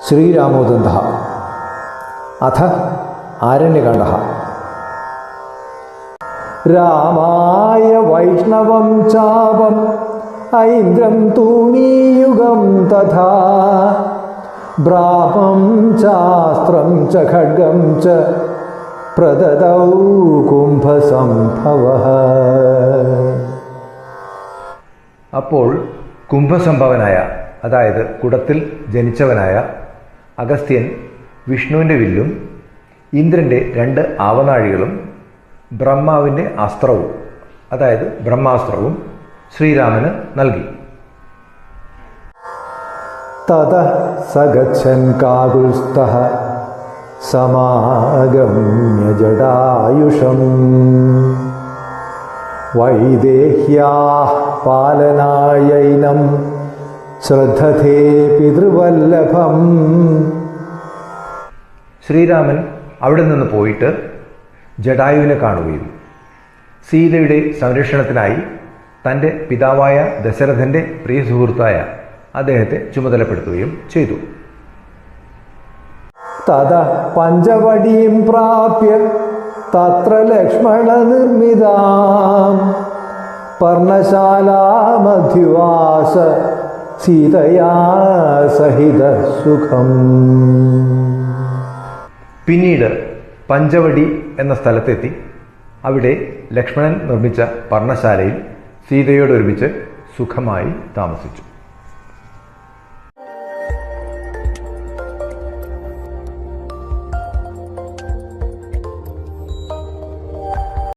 ശ്രീരാമോദന്തഃ അഥ ആരണ്യകാണ്ഡഃ. രാമായ വൈഷ്ണവം ചാപം ഐന്ദ്രം തൂണീയുഗം തഥാ ബ്രാഹ്മം ചാസ്ത്രം ച ഖഡ്ഗം ച പ്രദദൗ കുംഭസംഭവഃ. അപ്പോൾ കുംഭസംഭവനായ, അതായത് കുടത്തിൽ ജനിച്ചവനായ അഗസ്ത്യൻ വിഷ്ണുവിൻ്റെ വില്ലും ഇന്ദ്രൻ്റെ 2 ആവനാഴികളും ബ്രഹ്മാവിൻ്റെ അസ്ത്രവും, അതായത് ബ്രഹ്മാസ്ത്രവും ശ്രീരാമന് നൽകി. തതഃ സഗച്ഛൻ കാകുൽസ്ഥഃ സമാഗമ്യ ജടായുഷം വൈദേഹ്യാഃ പാലനായൈനം ശ്രദ്ധതേ പിതൃവല്ലഭം. ശ്രീരാമൻ അവിടെ നിന്ന് പോയിട്ട് ജടായുവിനെ കാണുകയും സീതയുടെ സംരക്ഷണത്തിനായി തൻ്റെ പിതാവായ ദശരഥൻ്റെ പ്രിയ സുഹൃത്തായ അദ്ദേഹത്തെ ചുമതലപ്പെടുത്തുകയും ചെയ്തു. തതഃ പഞ്ചവടീം പ്രാപ്യ തത്ര ലക്ഷ്മണ നിർമ്മിതാം പർണശാലാമധ്യുവാസ സീതയാ സഹിത സുഖം. പിന്നീട് പഞ്ചവടി എന്ന സ്ഥലത്തെത്തി അവിടെ ലക്ഷ്മണൻ നിർമ്മിച്ച പർണശാലയിൽ സീതയോടൊരുമിച്ച് സുഖമായി താമസിച്ചു.